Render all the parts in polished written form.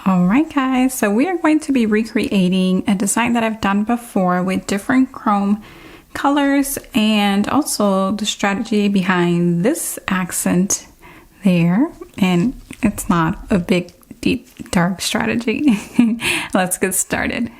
All right, guys, so we are going to be recreating a design that I've done before with different chrome colors and also the strategy behind this accent there. And it's not a big, deep, dark strategy. Let's get started.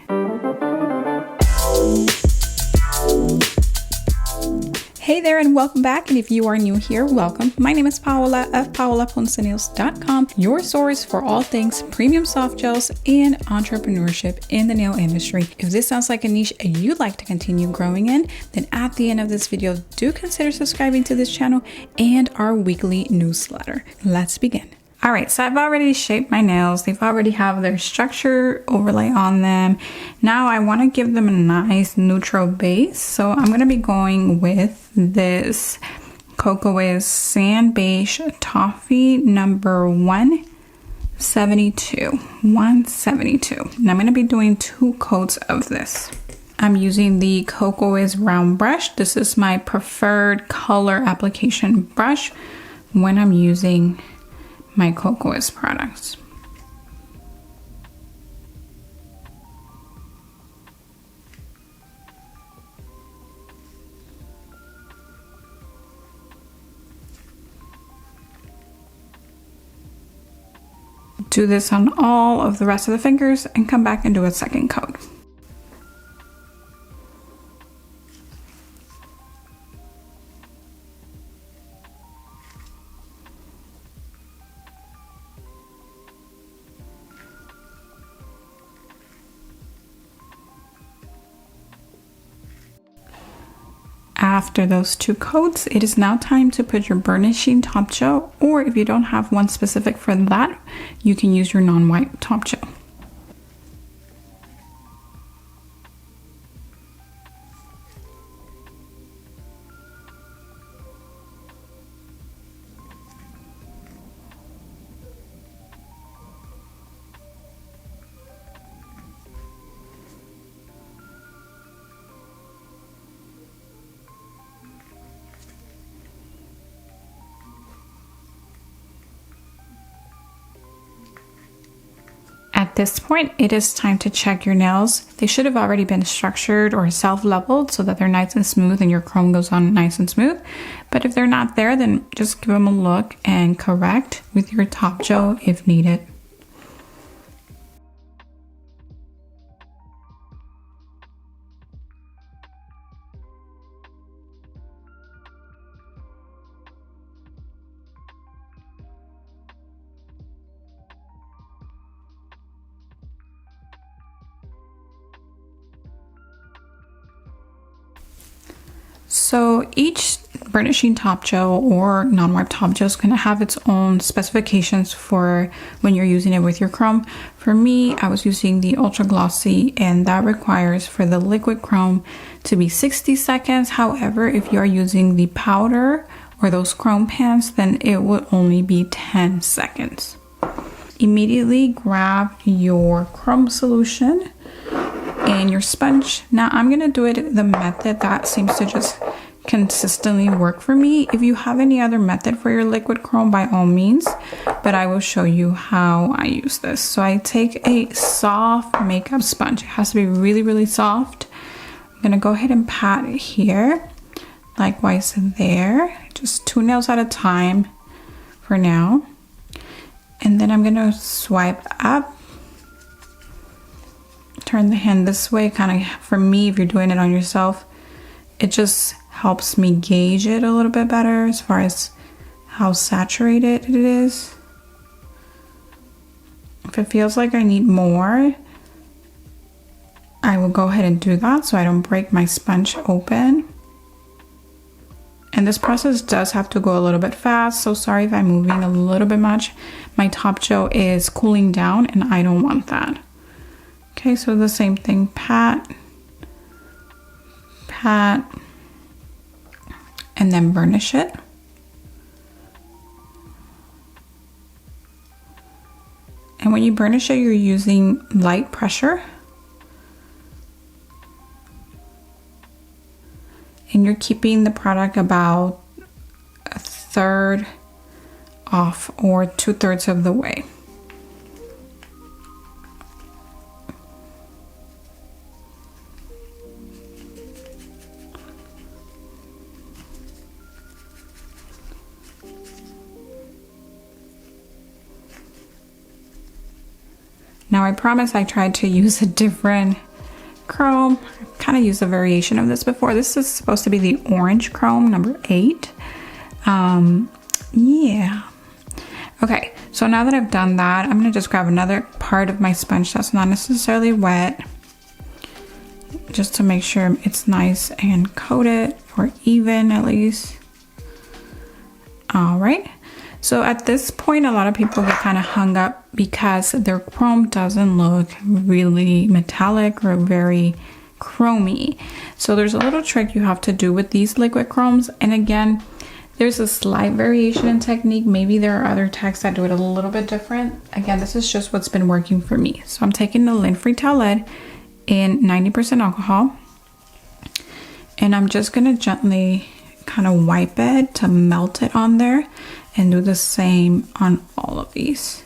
Hey there and welcome back, and if you are new here, welcome. My name is Paola of paolaponcenails.com, your source for all things premium soft gels and entrepreneurship in the nail industry. If this sounds like a niche you'd like to continue growing in, then at the end of this video, do consider subscribing to this channel and our weekly newsletter. Let's begin. All right, so I've already shaped my nails. They've already have their structure overlay on them. Now I want to give them a nice neutral base. So I'm going to be going with this Kokoist Sand Beige Toffee number 172. 172. And I'm going to be doing 2 coats of this. I'm using the Kokoist round brush. This is my preferred color application brush when I'm using my Kokoist products. Do this on all of the rest of the fingers and come back and do a second coat. After those 2 coats, it is now time to put your burnishing top gel, or if you don't have one specific for that, you can use your non-white top gel. At this point, it is time to check your nails. They should have already been structured or self-leveled so that they're nice and smooth and your chrome goes on nice and smooth. But if they're not there, then just give them a look and correct with your top gel if needed. So each burnishing top gel or non-wipe top gel is going to have its own specifications for when you're using it with your chrome. For me, I was using the Ultra Glossy, and that requires for the liquid chrome to be 60 seconds. However, if you are using the powder or those chrome pans, then it would only be 10 seconds. Immediately grab your chrome solution and your sponge. Now I'm going to do it the method that seems to just consistently work for me. If you have any other method for your liquid chrome, by all means, but I will show you how I use this. So I take a soft makeup sponge. It has to be really, really soft. I'm going to go ahead and pat it here. Likewise there. Just 2 nails at a time for now. And then I'm going to swipe up. Turn the hand this way, kind of. For me, if you're doing it on yourself, it just helps me gauge it a little bit better as far as how saturated it is. If it feels like I need more, I will go ahead and do that so I don't break my sponge open. And this process does have to go a little bit fast, so sorry if I'm moving a little bit much. My top gel is cooling down and I don't want that. Okay, so the same thing, pat, pat, and then burnish it. And when you burnish it, you're using light pressure. And you're keeping the product about 1/3 off or 2/3 of the way. Now I promise I tried to use a different chrome. I kind of used a variation of this before. This is supposed to be the orange chrome, number 8. Yeah. Okay, so now that I've done that, I'm gonna just grab another part of my sponge that's not necessarily wet, just to make sure it's nice and coated, or even at least. All right. So at this point, a lot of people get kind of hung up because their chrome doesn't look really metallic or very chromy. So there's a little trick you have to do with these liquid chromes. And again, there's a slight variation in technique. Maybe there are other techs that do it a little bit different. Again, this is just what's been working for me. So I'm taking the Lint-free towelette in 90% alcohol. And I'm just gonna gently kind of wipe it to melt it on there, and do the same on all of these.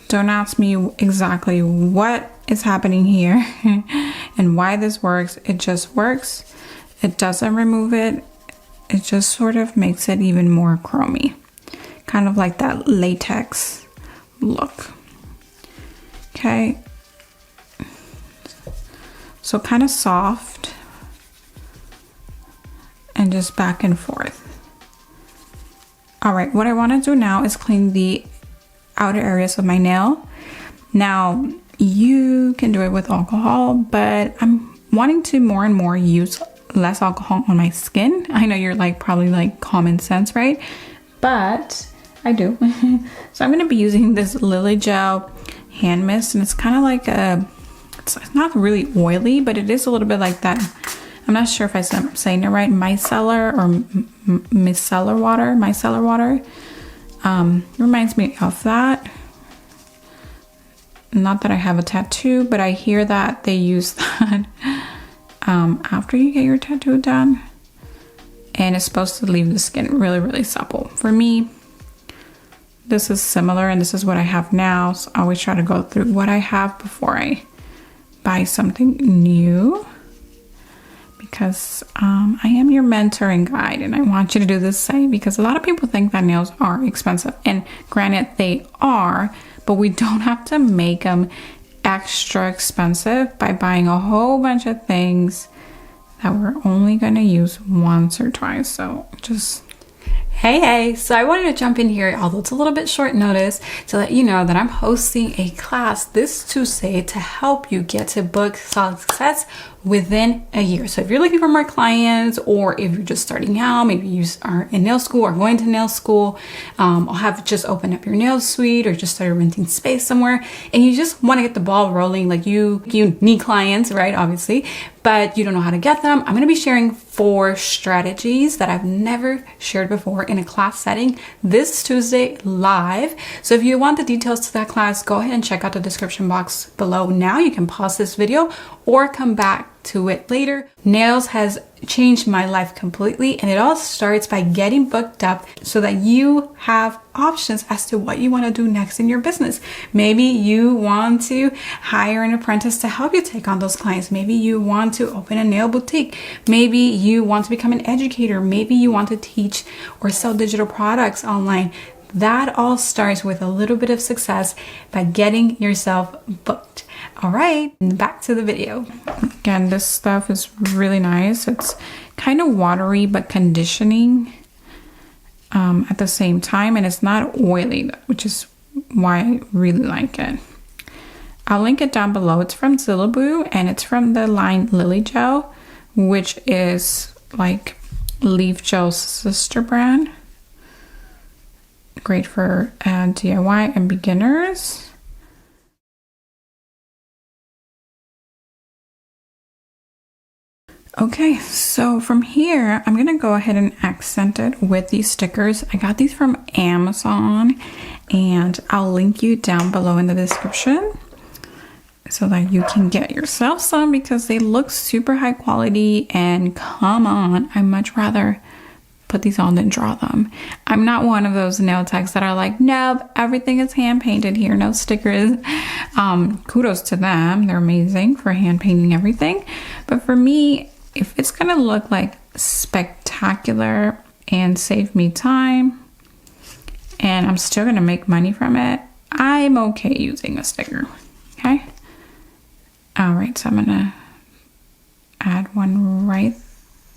Don't ask me exactly what is happening here and why this works. It just works. It doesn't remove it. It just sort of makes it even more chromy. Kind of like that latex look. Okay. So kind of soft and just back and forth. All right, what I want to do now is clean the outer areas of my nail. Now, you can do it with alcohol, but I'm wanting to more and more use less alcohol on my skin. I know you're like probably like common sense, right? But I do. So I'm going to be using this Lily Gel hand mist, and it's kind of like it's not really oily, but it is a little bit like that. I'm not sure if I'm saying it right, micellar or micellar water. Reminds me of that. Not that I have a tattoo, but I hear that they use that after you get your tattoo done. And it's supposed to leave the skin really, really supple. For me, this is similar, and this is what I have now. So I always try to go through what I have before I buy something new. Because I am your mentor and guide, and I want you to do the same, because a lot of people think that nails are expensive, and granted they are, but we don't have to make them extra expensive by buying a whole bunch of things that we're only going to use once or twice. So just Hey, so I wanted to jump in here, although it's a little bit short notice, to let you know that I'm hosting a class this Tuesday to help you get to book solid success within a year. So if you're looking for more clients, or if you're just starting out, maybe you are in nail school or going to nail school, or have just opened up your nail suite, or just started renting space somewhere, and you just want to get the ball rolling, like you need clients, right? Obviously, but you don't know how to get them. I'm going to be sharing 4 strategies that I've never shared before in a class setting this Tuesday live. So if you want the details to that class, go ahead and check out the description box below. Now you can pause this video or come back to it later. Nails has changed my life completely, and it all starts by getting booked up so that you have options as to what you want to do next in your business. Maybe you want to hire an apprentice to help you take on those clients. Maybe you want to open a nail boutique. Maybe you want to become an educator. Maybe you want to teach or sell digital products online. That all starts with a little bit of success by getting yourself booked. All right, back to the video. Again, this stuff is really nice. It's kind of watery but conditioning at the same time, and it's not oily, which is why I really like it. I'll link it down below. It's from Zillaboo, and it's from the line Lily Gel, which is like Leaf Gel's sister brand. Great for DIY and beginners. Okay, so from here, I'm gonna go ahead and accent it with these stickers. I got these from Amazon, and I'll link you down below in the description so that you can get yourself some, because they look super high quality, and come on, I'd much rather put these on than draw them. I'm not one of those nail techs that are like, nope, everything is hand painted here, no stickers. Kudos to them, they're amazing for hand painting everything. But for me, if it's gonna look like spectacular and save me time, and I'm still gonna make money from it, I'm okay using a sticker, okay? All right, so I'm gonna add one right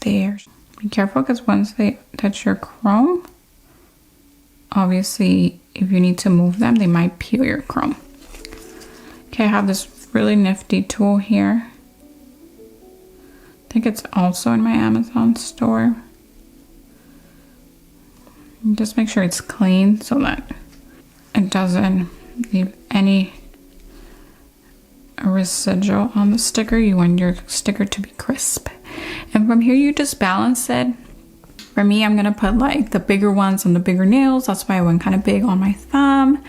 there. Be careful because once they touch your chrome, obviously if you need to move them, they might peel your chrome. Okay, I have this really nifty tool here. I think it's also in my Amazon store. Just make sure it's clean so that it doesn't leave any residual on the sticker. You want your sticker to be crisp. And from here you just balance it. For me, I'm gonna put like the bigger ones on the bigger nails. That's why I went kind of big on my thumb.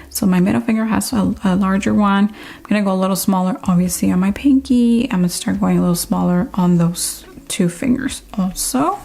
So my middle finger has a larger one. I'm gonna go a little smaller, obviously, on my pinky. I'm gonna start going a little smaller on those two fingers also.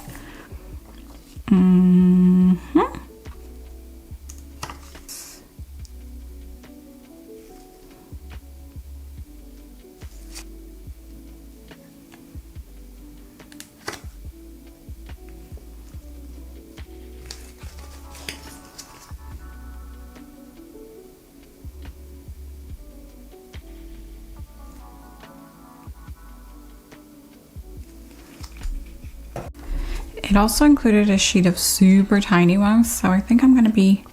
It also included a sheet of super tiny ones, so I think I'm gonna be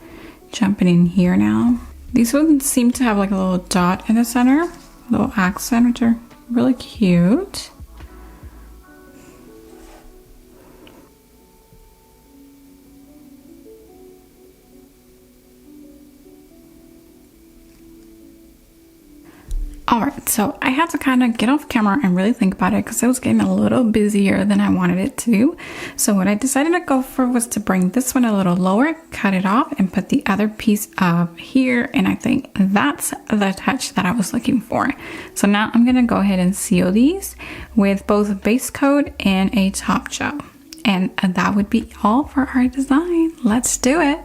jumping in here now. These ones seem to have like a little dot in the center, a little accent, which are really cute. Alright, so I had to kind of get off camera and really think about it because it was getting a little busier than I wanted it to. So what I decided to go for was to bring this one a little lower, cut it off, and put the other piece up here. And I think that's the touch that I was looking for. So now I'm going to go ahead and seal these with both a base coat and a top gel. And that would be all for our design. Let's do it.